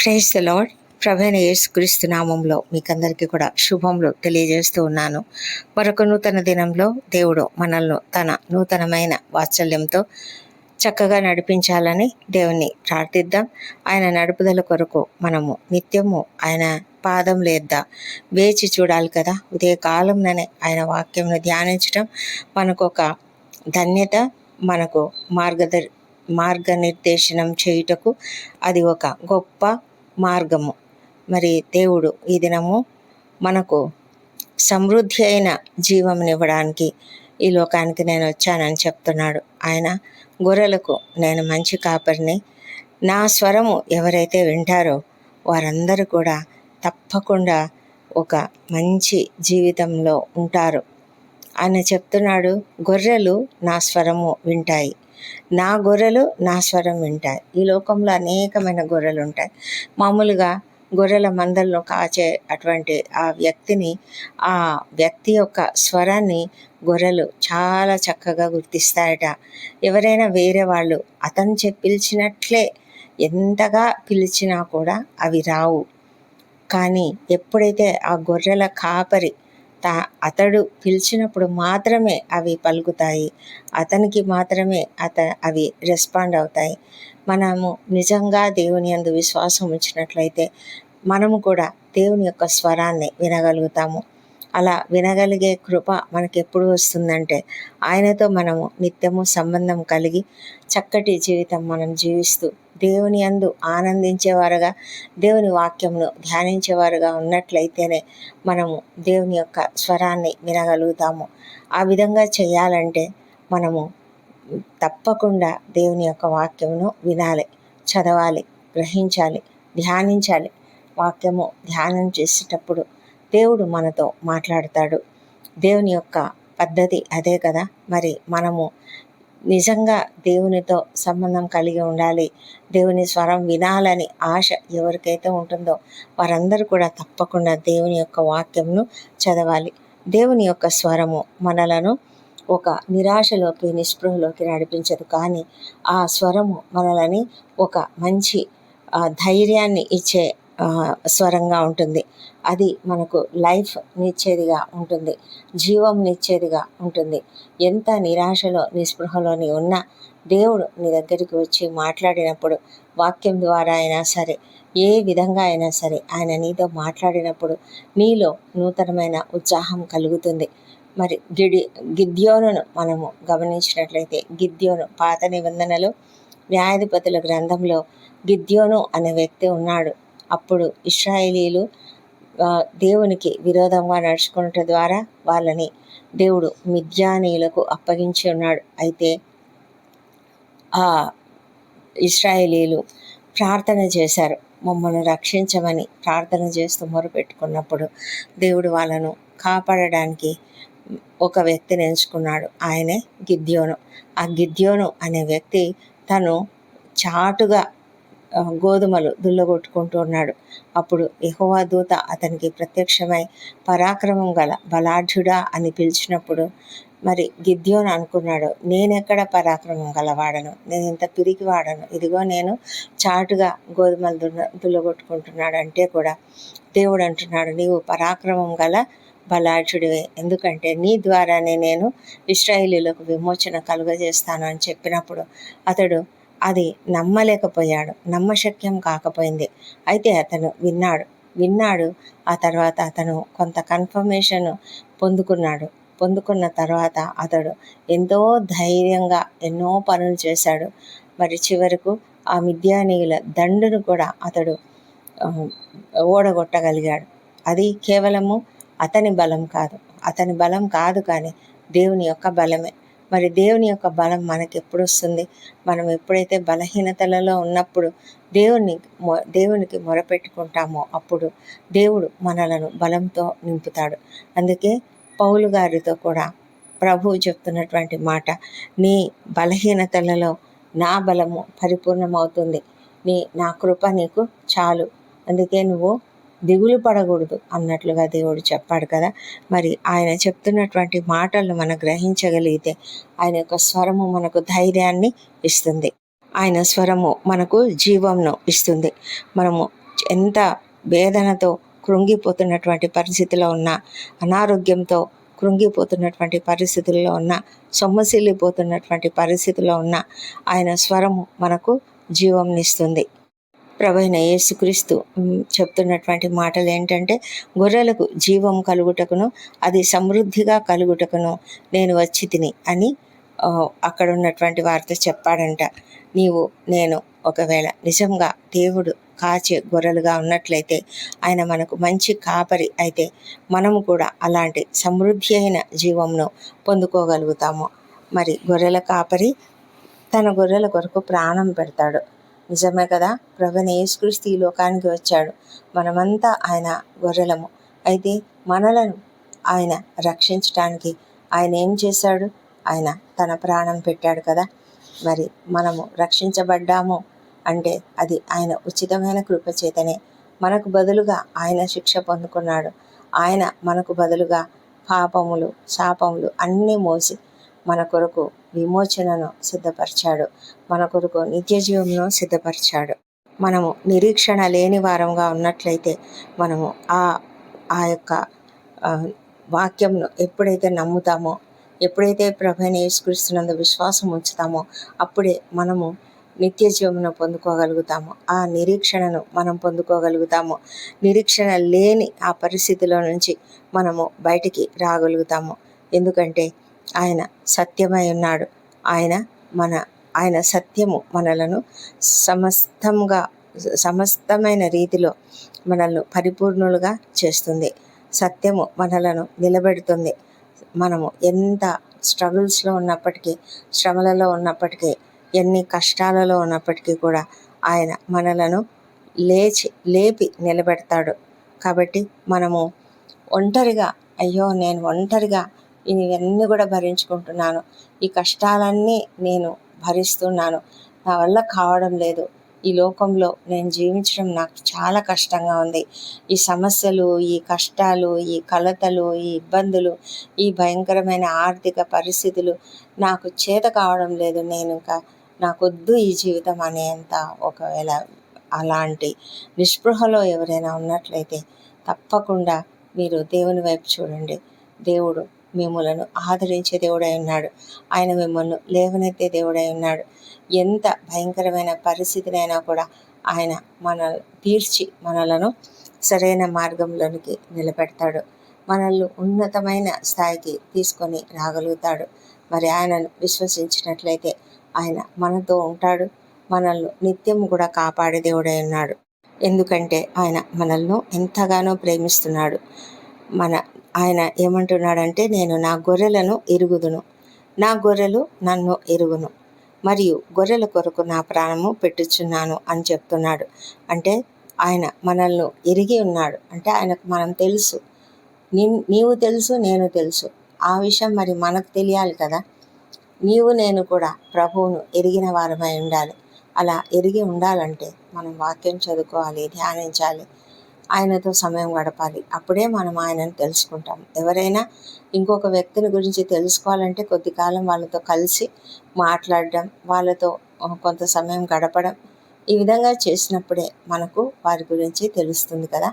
Praise the lord. ప్రభువైన యేసుక్రీస్తు నామంలో మీకందరికీ కూడా శుభములు తెలియజేస్తూ ఉన్నాను. మరొక నూతన దినంలో దేవుడు మనల్ని తన నూతనమైన వాత్సల్యంతో చక్కగా నడిపించాలని దేవుణ్ణి ప్రార్థిద్దాం. ఆయన నడుపుదల కొరకు మనము నిత్యము ఆయన పాదం వేచి చూడాలి కదా. ఉదయకాలంలోనే ఆయన వాక్యంను ధ్యానించడం మనకు ఒక ధన్యత, మనకు మార్గనిర్దేశనం చేయుటకు అది ఒక గొప్ప మార్గము. మరి దేవుడు ఈ దినము మనకు సమృద్ధి అయిన జీవమునివ్వడానికి ఈ లోకానికి నేను వచ్చానని చెప్తున్నాడు. ఆయన గొర్రెలకు నేను మంచి కాపరిని, నా స్వరము ఎవరైతే వింటారో వారందరూ కూడా తప్పకుండా ఒక మంచి జీవితంలో ఉంటారు అని చెప్తున్నాడు. గొర్రెలు నా స్వరము వింటాయి, నా గొర్రెలు నా స్వరం వింటాయి. ఈ లోకంలో అనేకమైన గొర్రెలు ఉంటాయి. మామూలుగా గొర్రెల మందలను కాచే అటువంటి ఆ వ్యక్తి యొక్క స్వరాన్ని గొర్రెలు చాలా చక్కగా గుర్తిస్తాయట. ఎవరైనా వేరే వాళ్ళు అతను పిలిచినట్లే ఎంతగా పిలిచినా కూడా అవి రావు. కానీ ఎప్పుడైతే ఆ గొర్రెల కాపరి అతడు పిలిచినప్పుడు మాత్రమే అవి పలుకుతాయి, అతనికి మాత్రమే అవి రెస్పాండ్ అవుతాయి. మనము నిజంగా దేవుని యందు విశ్వాసం ఉంచినట్లయితే మనము కూడా దేవుని యొక్క స్వరాన్ని వినగలుగుతాము. అలా వినగలిగే కృప మనకి ఎప్పుడు వస్తుందంటే ఆయనతో మనము నిత్యము సంబంధం కలిగి చక్కటి జీవితం మనం జీవిస్తూ దేవుని యందు ఆనందించేవారుగా, దేవుని వాక్యమును ధ్యానించేవారుగా ఉన్నట్లయితేనే మనము దేవుని యొక్క స్వరాన్ని వినగలుగుతాము. ఆ విధంగా చేయాలంటే మనము తప్పకుండా దేవుని యొక్క వాక్యమును వినాలి, చదవాలి, గ్రహించాలి, ధ్యానించాలి. వాక్యము ధ్యానం చేసేటప్పుడు దేవుడు మనతో మాట్లాడతాడు. దేవుని యొక్క పద్ధతి అదే కదా. మరి మనము నిజంగా దేవునితో సంబంధం కలిగి ఉండాలి, దేవుని స్వరం వినాలని ఆశ ఎవరికైతే ఉంటుందో వారందరూ కూడా తప్పకుండా దేవుని యొక్క వాక్యంను చదవాలి. దేవుని యొక్క స్వరము మనలను ఒక నిరాశలోకి, నిస్పృహలోకి నడిపించదు, కానీ ఆ స్వరము మనలని ఒక మంచి ధైర్యాన్ని ఇచ్చే స్వరంగా ఉంటుంది. అది మనకు లైఫ్ నిచ్చేదిగా ఉంటుంది, జీవం నిచ్చేదిగా ఉంటుంది. ఎంత నిరాశలో, నిస్పృహలోని ఉన్నా దేవుడు నీ దగ్గరికి వచ్చి మాట్లాడినప్పుడు, వాక్యం ద్వారా అయినా సరే, ఏ విధంగా అయినా సరే ఆయన నీతో మాట్లాడినప్పుడు నీలో నూతనమైన ఉత్సాహం కలుగుతుంది. మరి గిద్యోనును మనము గమనించినట్లయితే, గిద్యోను పాత నిబంధనలో న్యాయాధిపతుల గ్రంథంలో గిద్యోను అనే వ్యక్తి ఉన్నాడు. అప్పుడు ఇశ్రాయేలీలు దేవునికి విరోధంగా నడుచుకున్నట ద్వారా వాళ్ళని దేవుడు మిద్యానీయులకు అప్పగించి ఉన్నాడు. అయితే ఆ ఇశ్రాయేలీలు ప్రార్థన చేశారు, మమ్మల్ని రక్షించమని ప్రార్థన చేస్తూ మొరపెట్టుకున్నప్పుడు దేవుడు వాళ్ళను కాపాడడానికి ఒక వ్యక్తిని ఎంచుకున్నాడు. ఆయనే గిద్యోను. ఆ గిద్యోను అనే వ్యక్తి తను చాటుగా గోధుమలు దుల్లగొట్టుకుంటూ ఉన్నాడు. అప్పుడు యెహోవా దూత అతనికి ప్రత్యక్షమై పరాక్రమం గల బలాఢ్యుడా అని పిలిచినప్పుడు మరి గిద్యోను అనుకున్నాడు, నేనెక్కడ పరాక్రమం గలవాడను, నేను ఇంత పిరికివాడను, ఇదిగో నేను చాటుగా గోధుమలు దుల్లగొట్టుకుంటున్నాడు అంటే కూడా దేవుడు అంటున్నాడు, నీవు పరాక్రమం గల బలాఢ్యుడివే, ఎందుకంటే నీ ద్వారానే నేను ఇశ్రాయేలీయులకు విమోచన కలుగజేస్తాను అని చెప్పినప్పుడు అతడు అది నమ్మలేకపోయాడు, నమ్మశక్యం కాకపోయింది. అయితే అతను విన్నాడు. ఆ తర్వాత అతను కొంత కన్ఫర్మేషన్ పొందుకున్న తర్వాత అతడు ఎంతో ధైర్యంగా ఎన్నో పనులు చేశాడు. మరి చివరకు ఆ మిద్యానీయుల దండును కూడా అతడు ఓడగొట్టగలిగాడు. అది కేవలము అతని బలం కాదు, కానీ దేవుని యొక్క బలమే. మరి దేవుని యొక్క బలం మనకి ఎప్పుడు వస్తుంది? మనం ఎప్పుడైతే బలహీనతలలో ఉన్నప్పుడు దేవునికి మొరపెట్టుకుంటామో అప్పుడు దేవుడు మనలను బలంతో నింపుతాడు. అందుకే పౌలు గారితో కూడా ప్రభువు చెప్తున్నటువంటి మాట, నీ బలహీనతలలో నా బలము పరిపూర్ణమవుతుంది, నా కృప నీకు చాలు, అందుకే నువ్వు దిగులు పడకూడదు అన్నట్లుగా దేవుడు చెప్పాడు కదా. మరి ఆయన చెప్తున్నటువంటి మాటలను మనం గ్రహించగలిగితే ఆయన యొక్క స్వరము మనకు ధైర్యాన్ని ఇస్తుంది, ఆయన స్వరము మనకు జీవంను ఇస్తుంది. మనము ఎంత వేదనతో కృంగిపోతున్నటువంటి పరిస్థితిలో ఉన్న, అనారోగ్యంతో కృంగిపోతున్నటువంటి పరిస్థితుల్లో ఉన్న, సొమ్మసిల్లిపోతున్నటువంటి పరిస్థితిలో ఉన్న ఆయన స్వరము మనకు జీవంనిస్తుంది. ప్రభువైన యేసుక్రీస్తు చెప్తున్నటువంటి మాటలు ఏంటంటే, గొర్రెలకు జీవం కలుగుటకును అది సమృద్ధిగా కలుగుటకును నేను వచ్చి తిని అని అక్కడ ఉన్నటువంటి వారితో చెప్పాడంట. నేను ఒకవేళ నిజంగా దేవుడు కాచే గొర్రెలుగా ఉన్నట్లయితే, ఆయన మనకు మంచి కాపరి అయితే, మనము కూడా అలాంటి సమృద్ధి అయిన జీవంను పొందుకోగలుగుతాము. మరి గొర్రెల కాపరి తన గొర్రెల కొరకు ప్రాణం పెడతాడు. నిజమే కదా. ప్రభువైన యేసుక్రీస్తు ఈ లోకానికి వచ్చాడు. మనమంతా ఆయన గొర్రెలము. అయితే మనలను ఆయన రక్షించటానికి ఆయన ఏం చేశాడు? ఆయన తన ప్రాణం పెట్టాడు కదా. మరి మనము రక్షించబడ్డాము అంటే అది ఆయన ఉచితమైన కృపచేతనే. మనకు బదులుగా ఆయన శిక్ష పొందుకున్నాడు. ఆయన మనకు బదులుగా పాపములు, శాపములు అన్నీ మోసి మన కొరకు విమోచనను సిద్ధపరిచాడు. మన కొరకు నిత్య జీవమును సిద్ధపరిచాడు. మనము నిరీక్షణ లేని వారంగా ఉన్నట్లయితే, మనము ఆ యొక్క వాక్యంను ఎప్పుడైతే నమ్ముతామో, ఎప్పుడైతే ప్రభువైన యేసుక్రీస్తునందు విశ్వాసం ఉంచుతామో, అప్పుడే మనము నిత్య జీవమును పొందుకోగలుగుతాము. ఆ నిరీక్షణను మనం పొందుకోగలుగుతాము. నిరీక్షణ లేని ఆ పరిస్థితిలో నుంచి మనము బయటికి రాగలుగుతాము. ఎందుకంటే ఆయన సత్యమై ఉన్నాడు. ఆయన సత్యము మనలను సమస్తమైన రీతిలో మనల్ని పరిపూర్ణులుగా చేస్తుంది. సత్యము మనలను నిలబెడుతుంది. మనము ఎంత స్ట్రగుల్స్లో ఉన్నప్పటికీ, శ్రమలలో ఉన్నప్పటికీ, ఎన్ని కష్టాలలో ఉన్నప్పటికీ కూడా ఆయన మనలను లేపి నిలబెడతాడు. కాబట్టి మనము ఒంటరిగా, అయ్యో నేను ఒంటరిగా ఇవన్నీ కూడా భరించుకుంటున్నాను, ఈ కష్టాలన్నీ నేను భరిస్తున్నాను, నా వల్ల కావడం లేదు, ఈ లోకంలో నేను జీవించడం నాకు చాలా కష్టంగా ఉంది, ఈ సమస్యలు, ఈ కష్టాలు, ఈ కలతలు, ఈ ఇబ్బందులు, ఈ భయంకరమైన ఆర్థిక పరిస్థితులు నాకు చేత కావడం లేదు, నాకొద్దు ఈ జీవితం అనేంత ఒకవేళ అలాంటి నిస్పృహలో ఎవరైనా ఉన్నట్లయితే తప్పకుండా మీరు దేవుని వైపు చూడండి. దేవుడు మిమ్మలను ఆదరించే దేవుడై ఉన్నాడు. ఆయన మిమ్మల్ని లేవనెత్తే దేవుడై ఉన్నాడు. ఎంత భయంకరమైన పరిస్థితినైనా కూడా ఆయన తీర్చి మనలను సరైన మార్గంలోనికి నిలబెడతాడు. మనల్ని ఉన్నతమైన స్థాయికి తీసుకొని రాగలుగుతాడు. మరి ఆయనను విశ్వసించినట్లయితే ఆయన మనతో ఉంటాడు. మనల్ని నిత్యం కూడా కాపాడే దేవుడై ఉన్నాడు. ఎందుకంటే ఆయన మనల్ని ఎంతగానో ప్రేమిస్తున్నాడు. ఆయన ఏమంటున్నాడంటే, నేను నా గొర్రెలను ఎరుగుదును, నా గొర్రెలు నన్ను ఎరుగును, మరియు గొర్రెల కొరకు నా ప్రాణము పెట్టుచున్నాను అని చెప్తున్నాడు. అంటే ఆయన మనల్ని ఎరిగి ఉన్నాడు. అంటే ఆయనకు మనం తెలుసు. నీవు తెలుసు, నేను తెలుసు. ఆ విషయం మరి మనకు తెలియాలి కదా. నేను కూడా ప్రభువును ఎరిగిన వారమై ఉండాలి. అలా ఎరిగి ఉండాలంటే మనం వాక్యం చదువుకోవాలి, ధ్యానించాలి, ఆయనతో సమయం గడపాలి. అప్పుడే మనం ఆయనను తెలుసుకుంటాం. ఎవరైనా ఇంకొక వ్యక్తిని గురించి తెలుసుకోవాలంటే కొద్ది కాలం వాళ్ళతో కలిసి మాట్లాడడం, వాళ్ళతో కొంత సమయం గడపడం, ఈ విధంగా చేసినప్పుడే మనకు వారి గురించి తెలుస్తుంది కదా.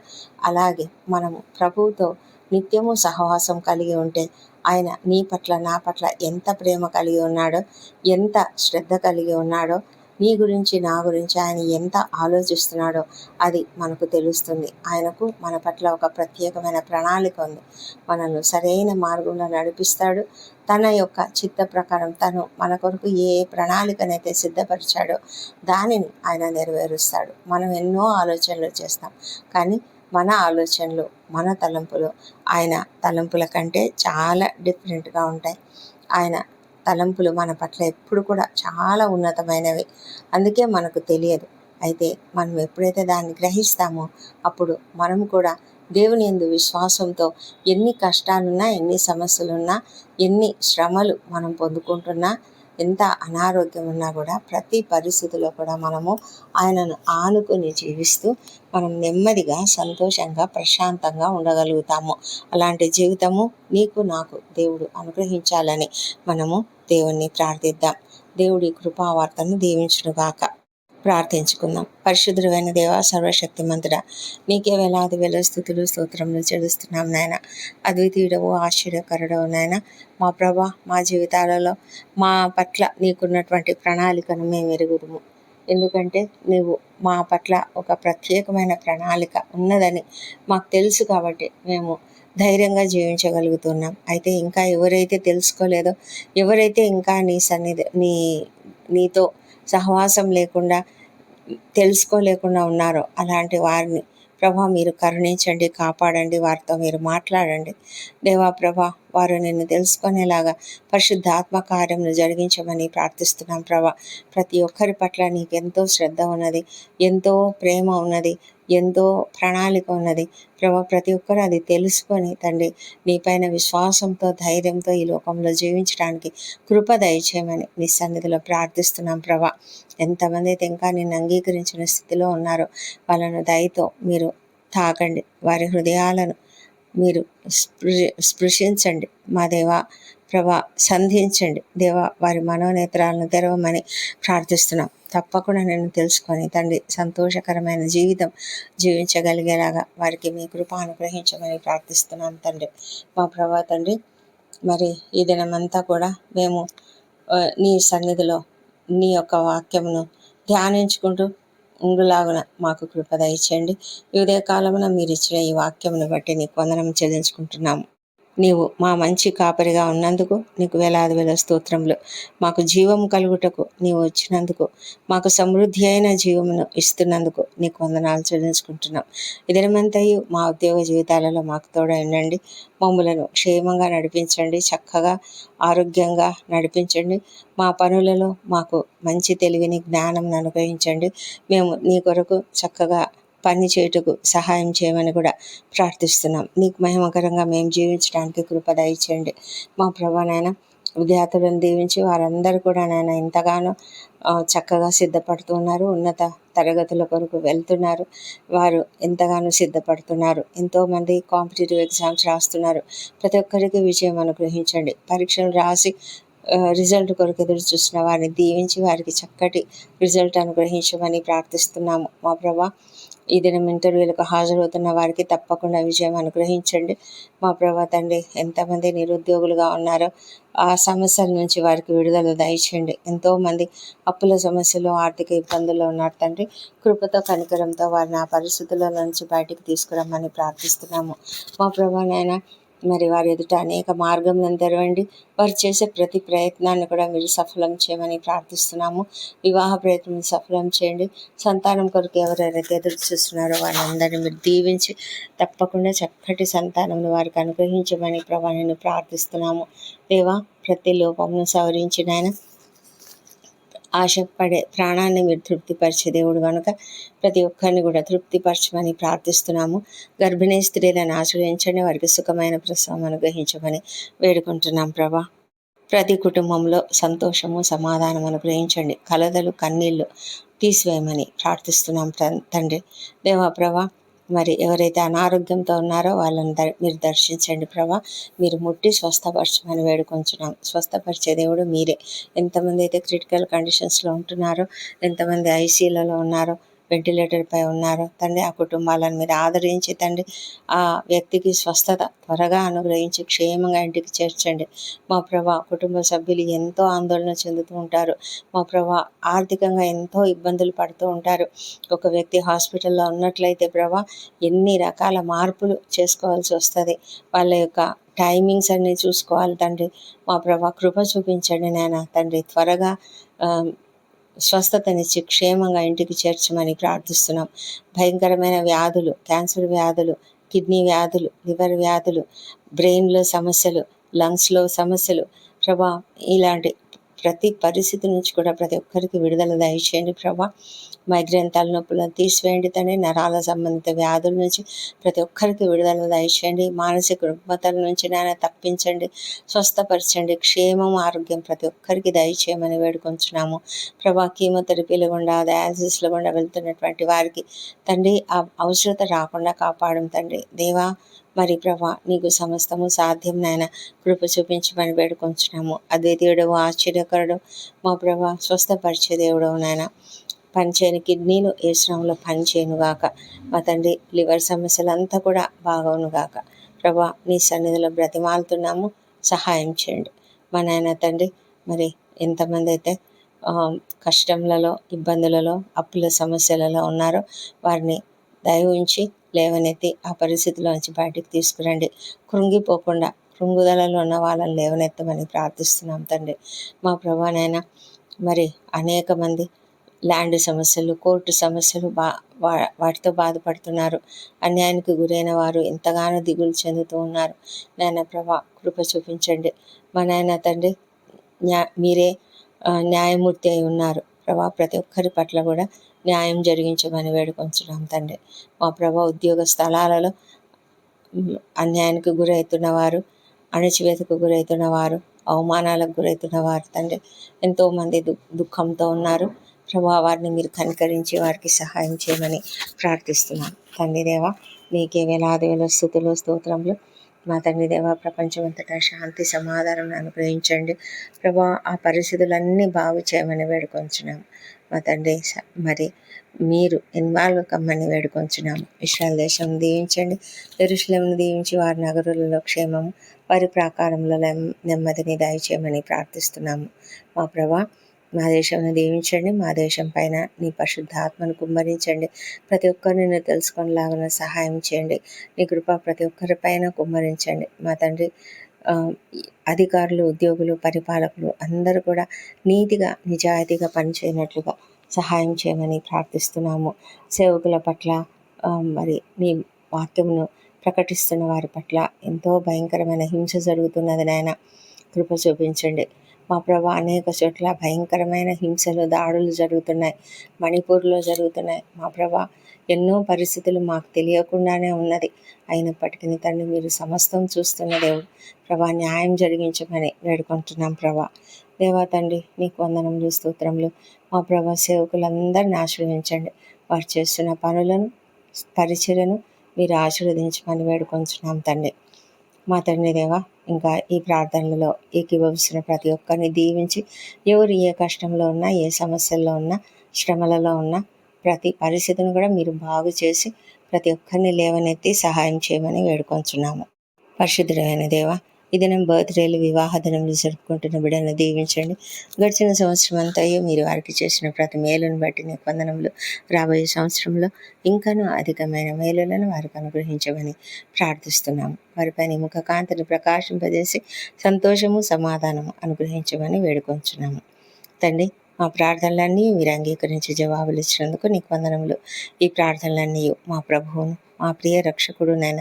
అలాగే మనము ప్రభువుతో నిత్యము సహవాసం కలిగి ఉంటే ఆయన నీ పట్ల, నా పట్ల ఎంత ప్రేమ కలిగి ఉన్నాడో, ఎంత శ్రద్ధ కలిగి ఉన్నాడో, నీ గురించి, నా గురించి ఆయన ఎంత ఆలోచిస్తున్నాడో అది మనకు తెలుస్తుంది. ఆయనకు మన పట్ల ఒక ప్రత్యేకమైన ప్రణాళిక ఉంది. మనల్ని సరైన మార్గంలో నడిపిస్తాడు. తన యొక్క చిత్త ప్రకారం తను మన కొరకు ఏ ప్రణాళికనైతే సిద్ధపరిచాడో దానిని ఆయన నెరవేరుస్తాడు. మనం ఎన్నో ఆలోచనలు చేస్తాం, కానీ మన ఆలోచనలు, మన తలంపులు ఆయన తలంపుల కంటే చాలా డిఫరెంట్గా ఉంటాయి. ఆయన తలంపులు మన పట్ల ఎప్పుడు కూడా చాలా ఉన్నతమైనవి. అందుకే మనకు తెలియదు. అయితే మనం ఎప్పుడైతే దాన్ని గ్రహిస్తామో అప్పుడు మనం కూడా దేవుని యందు విశ్వాసంతో ఎన్ని కష్టాలున్నా, ఎన్ని సమస్యలున్నా, ఎన్ని శ్రమలు మనం పొందుకుంటున్నా, ఎంత అనారోగ్యం ఉన్నా కూడా ప్రతి పరిస్థితిలో కూడా మనము ఆయనను ఆనుకొని జీవిస్తూ మనం నెమ్మదిగా, సంతోషంగా, ప్రశాంతంగా ఉండగలుగుతాము. అలాంటి జీవితము నీకు, నాకు దేవుడు అనుగ్రహించాలని మనము దేవుణ్ణి ప్రార్థిద్దాం. దేవుడి కృపావార్తను దీవించునుగాక. ప్రార్థించుకుందాం. పరిశుద్ధుడైన దేవా, సర్వశక్తిమంతుడా, నీకే వేలాది వేల స్థుతులు స్తోత్రములు చెల్లిస్తున్నాం నాయన. అద్వితీయుడవు, ఆశ్చర్యకరుడవు నాయన. మా ప్రభా, మా జీవితాలలో మా పట్ల నీకున్నటువంటి ప్రణాళికను మేము ఎరుగుదుము. ఎందుకంటే నీవు మా పట్ల ఒక ప్రత్యేకమైన ప్రణాళిక ఉన్నదని మాకు తెలుసు కాబట్టి మేము ధైర్యంగా జీవించగలుగుతున్నాం. అయితే ఇంకా ఎవరైతే తెలుసుకోలేదో, ఎవరైతే ఇంకా నీ సన్నిధి నీతో సహవాసం లేకుండా తెలుసుకోలేకుండా ఉన్నారో అలాంటి వారిని ప్రభా మీరు కరుణించండి, కాపాడండి, వారితో మీరు మాట్లాడండి. దేవా ప్రభా, వారు నిన్ను తెలుసుకునేలాగా పరిశుద్ధాత్మ కార్యమును జరిగించమని ప్రార్థిస్తున్నాం ప్రభా. ప్రతి ఒక్కరి పట్ల నీకెంతో శ్రద్ధ ఉన్నది, ఎంతో ప్రేమ ఉన్నది, ఎంతో ప్రణాళిక ఉన్నది ప్రభా. ప్రతి ఒక్కరు అది తెలుసుకొని తండ్రి నీపైన విశ్వాసంతో, ధైర్యంతో ఈ లోకంలో జీవించడానికి కృప దయచేయమని నీ సన్నిధిలో ప్రార్థిస్తున్నాం ప్రభా. ఎంతమంది అయితే ఇంకా నిన్ను అంగీకరించిన స్థితిలో ఉన్నారో వాళ్ళను దయతో మీరు తాకండి, వారి హృదయాలను మీరు స్పృశించండి మా దేవా ప్రభా. సంధించండి దేవా, వారి మనోనేత్రాలను తెరవమని ప్రార్థిస్తున్నాం. తప్పకుండా నేను తెలుసుకొని తండ్రి సంతోషకరమైన జీవితం జీవించగలిగేలాగా వారికి మీ కృప అనుగ్రహించమని ప్రార్థిస్తున్నాం తండ్రి. మా ప్రభా తండ్రి, మరి ఈ దినమంతా కూడా మేము నీ సన్నిధిలో నీ యొక్క వాక్యమును ధ్యానించుకుంటూ ఉండులాగున మాకు కృప దయచేయండి. ఈ ఉదయ కాలమున మీరు ఇచ్చిన ఈ వాక్యమును బట్టి నీకు వందనం చెల్లించుకుంటున్నాము. నీవు మా మంచి కాపరిగా ఉన్నందుకు నీకు వేలాది వేల స్తోత్రములు. మాకు జీవం కలుగుటకు నీవు వచ్చినందుకు, మాకు సమృద్ధి అయిన జీవమును ఇస్తున్నందుకు నీకు వందనాలు చెల్లించుకుంటున్నాం. ఇదినమంతయు మా ఉద్యోగ జీవితాలలో మాకు తోడై ఉండండి. మమ్ములను క్షేమంగా నడిపించండి, చక్కగా ఆరోగ్యంగా నడిపించండి. మా పనులలో మాకు మంచి తెలివిని, జ్ఞానం అనుగ్రహించండి. మేము నీ కొరకు చక్కగా పని చేయుటకు సహాయం చేయమని కూడా ప్రార్థిస్తున్నాం. నీకు మహిమకరంగా మేము జీవించడానికి కృప దయచేయండి. మా ప్రభా నాయన, విద్యార్థులను దీవించి వారందరూ కూడా నాయన ఎంతగానో చక్కగా సిద్ధపడుతున్నారు, ఉన్నత తరగతుల కొరకు వెళ్తున్నారు. వారు ఎంతగానో సిద్ధపడుతున్నారు. ఎంతోమంది కాంపిటేటివ్ ఎగ్జామ్స్ రాస్తున్నారు. ప్రతి ఒక్కరికి విజయం అనుగ్రహించండి. పరీక్షలు రాసి రిజల్ట్ కొరకు ఎదురు చూసిన వారిని దీవించి వారికి చక్కటి రిజల్ట్ అనుగ్రహించమని ప్రార్థిస్తున్నాము. మా ప్రభా, ఈ దినం ఇంటర్వ్యూలకు హాజరవుతున్న వారికి తప్పకుండా విజయం అనుగ్రహించండి. మా ప్రభా తండ్రి, ఎంతమంది నిరుద్యోగులుగా ఉన్నారో ఆ సమస్యల నుంచి వారికి విడుదల దయచేయండి. ఎంతోమంది అప్పుల సమస్యలు, ఆర్థిక ఇబ్బందుల్లో ఉన్నారు తండ్రి. కృపతో, కనికరంతో వారిని ఆ పరిస్థితుల నుంచి బయటికి తీసుకురమ్మని ప్రార్థిస్తున్నాము. మా ప్రభా నాయన, మరి వారి ఎదుట అనేక మార్గంలను తెరవండి. వారు చేసే ప్రతి ప్రయత్నాన్ని కూడా మీరు సఫలం చేయమని ప్రార్థిస్తున్నాము. వివాహ ప్రయత్నం సఫలం చేయండి. సంతానం కొరకు ఎవరెవరైతే ఎదురు చూస్తున్నారో వారందరినీ మీరు దీవించి తప్పకుండా చక్కటి సంతానం వారికి అనుగ్రహించమని ప్రభా నేను ప్రార్థిస్తున్నాము. దేవా, ప్రతి లోపమును సవరించి నాయన ఆశపడే ప్రాణాన్ని మీరు తృప్తిపరిచే దేవుడు కనుక ప్రతి ఒక్కరిని కూడా తృప్తిపరచమని ప్రార్థిస్తున్నాము. గర్భిణీ స్త్రీలను ఆశ్రయించండి, వారికి సుఖమైన ప్రసవం అనుగ్రహించమని వేడుకుంటున్నాం ప్రభా. ప్రతి కుటుంబంలో సంతోషము, సమాధానం అనుగ్రహించండి. కలతలు, కన్నీళ్లు తీసివేయమని ప్రార్థిస్తున్నాం తండ్రి. దేవా ప్రభా, మరి ఎవరైతే అనారోగ్యంతో ఉన్నారో వాళ్ళని మీరు దర్శించండి ప్రభా. మీరు ముట్టి స్వస్థపరచమని వేడుకొంచున్నాం. స్వస్థపరిచే దేవుడు మీరే. ఎంతమంది అయితే క్రిటికల్ కండిషన్స్లో ఉంటున్నారో, ఎంతమంది ఐసీయూలలో ఉన్నారో, వెంటిలేటర్ పై ఉన్నారో తండ్రి, ఆ కుటుంబాలను మీరు ఆదరించి తండ్రి ఆ వ్యక్తికి స్వస్థత త్వరగా అనుగ్రహించి క్షేమంగా ఇంటికి చేర్చండి. మా ప్రభా, కుటుంబ సభ్యులు ఎంతో ఆందోళన చెందుతూ ఉంటారు. మా ప్రభా, ఆర్థికంగా ఎంతో ఇబ్బందులు పడుతూ ఉంటారు. ఒక వ్యక్తి హాస్పిటల్లో ఉన్నట్లయితే ప్రభా, ఎన్ని రకాల మార్పులు చేసుకోవాల్సి వస్తుంది. వాళ్ళ యొక్క టైమింగ్స్ అన్నీ చూసుకోవాలి తండ్రి. మా ప్రభా, కృప చూపించండి నాయన తండ్రి. త్వరగా స్వస్థతనిచ్చి క్షేమంగా ఇంటికి చేర్చమని ప్రార్థిస్తున్నాం. భయంకరమైన వ్యాధులు, క్యాన్సర్ వ్యాధులు, కిడ్నీ వ్యాధులు, లివర్ వ్యాధులు, బ్రెయిన్లో సమస్యలు, లంగ్స్లో సమస్యలు ప్రభా, ఇలాంటి ప్రతి పరిస్థితి నుంచి కూడా ప్రతి ఒక్కరికి విడుదల దయచేయండి ప్రభా. మైగ్రేన్ తలనొప్పులను తీసివేయండి తండ్రి. నరాల సంబంధిత వ్యాధుల నుంచి ప్రతి ఒక్కరికి విడుదల దయచేయండి. మానసిక రుగ్మతల నుంచి నాయన తప్పించండి, స్వస్థపరచండి. క్షేమం, ఆరోగ్యం ప్రతి ఒక్కరికి దయచేయమని వేడుకొంచున్నాము ప్రభా. కీమోథెరపీల గుండా, డయాలసిస్ల గుండా వెళ్తున్నటువంటి వారికి తండ్రి ఆ అవసరత రాకుండా కాపాడం తండ్రి. దేవా, మరి ప్రభా, నీకు సమస్తము సాధ్యం నాయన. కృప చూపించమని వేడుకొంచున్నాము. అద్వితీయుడు, ఆశ్చర్యకరుడు మా ప్రభా, స్వస్థపరిచే దేవుడు నాయన. పనిచేయని కిడ్నీలు ఏసునామములో పనిచేయనుగాక. మా తండ్రి లివర్ సమస్యలంతా కూడా బాగవునుగాక. ప్రభా నీ సన్నిధిలో బ్రతిమాలుతున్నాము, సహాయం చేయండి. మా నాయన తండ్రి, మరి ఎంతమంది అయితే కష్టములలో, ఇబ్బందులలో, అప్పుల సమస్యలలో ఉన్నారో వారిని దయ ఉంచి లేవనెత్తి ఆ పరిస్థితిలోంచి బయటికి తీసుకురండి. కృంగిపోకుండా కృంగుదలలో ఉన్న వాళ్ళని లేవనెత్తమని ప్రార్థిస్తున్నాం తండ్రి. మా ప్రభానైనా మరి అనేక మంది ల్యాండ్ సమస్యలు, కోర్టు సమస్యలు వాటితో బాధపడుతున్నారు. అన్యాయానికి గురైన వారు ఎంతగానో దిగులు చెందుతూ ఉన్నారు. నాయన ప్రభా కృప చూపించండి. మా నాయన తండ్రి, మీరే న్యాయమూర్తి అయి ఉన్నారు ప్రభా. ప్రతి ఒక్కరి పట్ల కూడా న్యాయం జరిగించమని వేడుకొంచున్నాం తండ్రి. మా ప్రభా ఉద్యోగ స్థలాలలో అన్యాయానికి గురవుతున్న వారు, అణచివేతకు గురవుతున్న వారు, అవమానాలకు గురవుతున్న వారు తండ్రి ఎంతోమంది దుఃఖంతో ఉన్నారు ప్రభా. వారిని మీరు కనికరించి వారికి సహాయం చేయమని ప్రార్థిస్తున్నాం తండ్రి దేవ. నీకే వేలాది వేల స్తుతులు, స్తోత్రములు. మా తండ్రి దేవ, ప్రపంచమంతటా శాంతి సమాధానం అనుగ్రహించండి ప్రభా. ఆ పరిస్థితులన్నీ బాగు చేయమని వేడుకొంచున్నాం మా తండ్రి. మరి మీరు ఇన్వాల్వ్ కమ్మని వేడుకొంచున్నాము. ఇశ్రాయేల్ దేశం దీవించండి, యెరూషలేమును దీవించి వారి నగరులలో క్షేమము, వారి ప్రాకారంలో నెమ్మదిని దయచేయమని ప్రార్థిస్తున్నాము మా ప్రభా. మా దేశంను దీవించండి, మా దేశం పైన నీ పరిశుద్ధాత్మను కుమ్మరించండి. ప్రతి ఒక్కరిని నేను తెలుసుకునేలాగా సహాయం చేయండి. నీ కృప ప్రతి ఒక్కరి పైన కుమ్మరించండి మా తండ్రి. అధికారులు, ఉద్యోగులు, పరిపాలకులు అందరూ కూడా నీతిగా, నిజాయితీగా పనిచేయనట్లుగా సహాయం చేయమని ప్రార్థిస్తున్నాము. సేవకుల పట్ల మరి నీ వాక్యమును ప్రకటిస్తున్న వారి పట్ల ఎంతో భయంకరమైన హింస జరుగుతున్నది నాయన. కృప చూపించండి మా ప్రభా. అనేక చోట్ల భయంకరమైన హింసలు, దాడులు జరుగుతున్నాయి. మణిపూర్లో జరుగుతున్నాయి మా ప్రభా. ఎన్నో పరిస్థితులు మాకు తెలియకుండానే ఉన్నది. అయినప్పటికీ తండ్రి మీరు సమస్తం చూస్తున్న దేవుడు ప్రభా. న్యాయం జరిగించమని వేడుకుంటున్నాం ప్రభా. దేవా తండ్రి నీకు వందనములు, స్తోత్రములు. మా ప్రభా సేవకులందరినీ ఆశీర్వదించండి. వారు చేస్తున్న పనులను, పరిచర్యను మీరు ఆశీర్వదించమని వేడుకొంచున్నాం తండ్రి. మా తండ్రి దేవ, ఇంకా ఈ ప్రార్థనలలో ఏకీభవిస్తున్న ప్రతి ఒక్కరిని దీవించి, ఎవరు ఏ కష్టంలో ఉన్నా, ఏ సమస్యల్లో ఉన్నా, శ్రమలలో ఉన్నా ప్రతి పరిస్థితిని కూడా మీరు బాగు చేసి ప్రతి ఒక్కరిని లేవనెత్తి సహాయం చేయమని వేడుకొంచున్నాము. పరిశుద్ధుడైన దేవ, ఈ దినం బర్త్డేలు, వివాహ దినములు జరుపుకుంటున్న బిడ్డలను దీవించండి. గడిచిన సంవత్సరం అంతయు మీరు వారికి చేసిన ప్రతి మేలును బట్టి నీకు వందనములు. రాబోయే సంవత్సరంలో ఇంకనూ అధికమైన మేలులను వారికి అనుగ్రహించమని ప్రార్థిస్తున్నాము. వారిపై నీ ముఖ కాంతిని ప్రకాశింపజేసి సంతోషము, సమాధానము అనుగ్రహించమని వేడుకొంచున్నాము తండ్రి. మా ప్రార్థనలన్నీ మీరు అంగీకరించి జవాబులు ఇచ్చినందుకు నీకు వందనములు. ఈ ప్రార్థనలన్నీ మా ప్రభువును, మా ప్రియ రక్షకుడునైన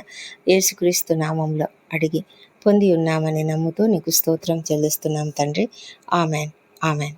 యేసుక్రీస్తు నామంలో అడిగి పొంది ఉన్నామని నమ్ముతూ నీకు స్తోత్రం చెల్లిస్తున్నాం తండ్రి. Amen, amen.